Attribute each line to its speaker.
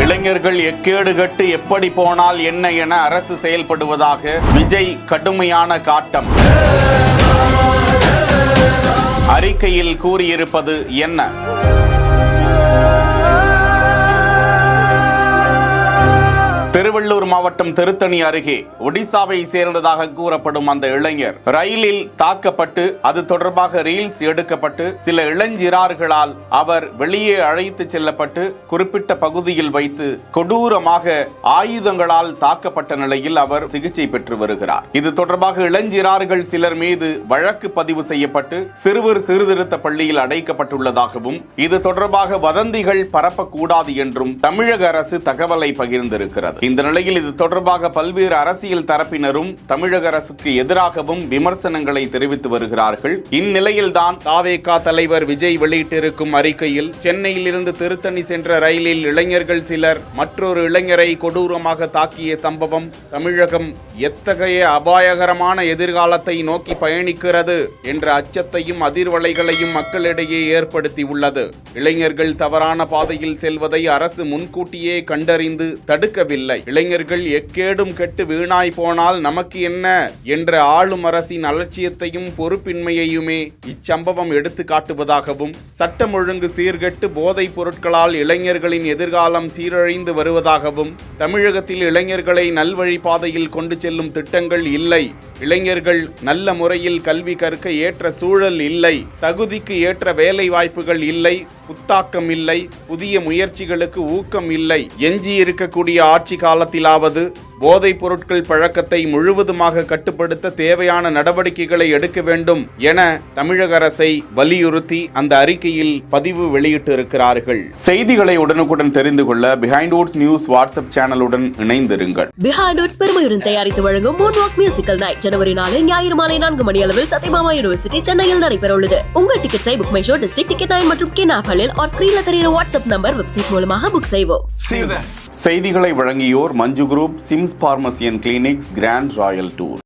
Speaker 1: இளைஞர்கள் எக்கேடு கட்டு எப்படி போனால் என்ன என அரசு செயல்படுவதாக விஜய் கடுமையான காட்டம். அறிக்கையில் கூறியிருப்பது என்ன? திருவள்ளூர் மாவட்டம் திருத்தணி அருகே ஒடிசாவை சேர்ந்ததாக கூறப்படும் அந்த இளைஞர் ரயிலில் தாக்கப்பட்டு அது தொடர்பாக ரீல்ஸ் எடுக்கப்பட்டு சில இளஞ்சிறார்களால் அவர் வெளியே அழைத்து செல்லப்பட்டு குறிப்பிட்ட பகுதியில் வைத்து கொடூரமாக ஆயுதங்களால் தாக்கப்பட்ட நிலையில் அவர் சிகிச்சை பெற்று வருகிறார். இது தொடர்பாக இளஞ்சிறார்கள் சிலர் மீது வழக்கு பதிவு செய்யப்பட்டு சிறுவர் சீர்திருத்த பள்ளியில் அடைக்கப்பட்டுள்ளதாகவும் இது தொடர்பாக வதந்திகள் பரப்பக்கூடாது என்றும் தமிழக அரசு தகவலை பகிர்ந்திருக்கிறது. இந்த நிலையில் இது தொடர்பாக பல்வேறு அரசியல் தரப்பினரும் தமிழக அரசுக்கு எதிராகவும் விமர்சனங்களை தெரிவித்து வருகிறார்கள். இந்நிலையில்தான் தாவேகா தலைவர் விஜய் வெளியிட்டிருக்கும் அறிக்கையில் சென்னையில் இருந்து திருத்தணி சென்ற ரயிலில் இளைஞர்கள் சிலர் மற்றொரு இளைஞரை கொடூரமாக தாக்கிய சம்பவம் தமிழகம் எத்தகைய அபாயகரமான எதிர்காலத்தை நோக்கி பயணிக்கிறது என்ற அச்சத்தையும் அதிர்வலைகளையும் மக்களிடையே ஏற்படுத்தியுள்ளது. இளைஞர்கள் தவறான பாதையில் செல்வதை அரசு முன்கூட்டியே கண்டறிந்து தடுக்கவில்லை. இளைஞர்கள் எக்கேடும் கெட்டு வீணாய் போனால் நமக்கு என்ன என்ற ஆளும் அரசின் அலட்சியத்தையும் பொறுப்பின்மையையுமே இச்சம்பவம் எடுத்து காட்டுவதாகவும் சட்டம் ஒழுங்கு சீர்கெட்டு போதைப் பொருட்களால் இளைஞர்களின் எதிர்காலம் சீரழிந்து வருவதாகவும் தமிழகத்தில் இளைஞர்களை நல்வழி பாதையில் கொண்டு செல்லும் திட்டங்கள் இல்லை, இளைஞர்கள் நல்ல முறையில் கல்வி கற்க ஏற்ற சூழல் இல்லை, தகுதிக்கு ஏற்ற வேலை வாய்ப்புகள் இல்லை, புத்தாக்கம் இல்லை, புதிய முயற்சிகளுக்கு ஊக்கம் இல்லை, எஞ்சி இருக்கக்கூடிய ஆட்சி காலத்திலாவது போதைப் பொருட்கள் பழக்கத்தை முழுவதுமாக கட்டுப்படுத்த தேவையான நடவடிக்கைகளை எடுக்க வேண்டும் என தமிழக அரசை வலியுறுத்தி அந்த அறிக்கையில் பதிவு வெளியிட்டிருக்கிறார்கள். செய்திகளை உடனுக்குடன் தெரிந்து கொள்ள பிஹைண்ட் வுட்ஸ் நியூஸ் வாட்ஸ்அப் சேனலுடன் இணைந்திருங்கள்.
Speaker 2: பிஹைண்ட் வுட்ஸ் பெருமையுடன் தயாரித்து வழங்கும் மூன்வாக் மியூசிக்கல் நைட் ஜனவரி 4 ஞாயிறு மாலை 4 மணி அளவில் சத்யபாமா யூனிவர்சிட்டி சென்னையில் நடைபெற உள்ளது. உங்கள் டிக்கெட்ஸை book my show, district ticket 9 மற்றும் கினாஃபலில் ஆர் ஸ்கிரீன்ல தெரியுற வாட்ஸ்அப் நம்பர் வெப்சைட் மூலமாக புக் செய்வோம்.
Speaker 1: செய்திகளை வழங்கியோர் Manju group, SIMS pharmacy and clinics, grand royal tour.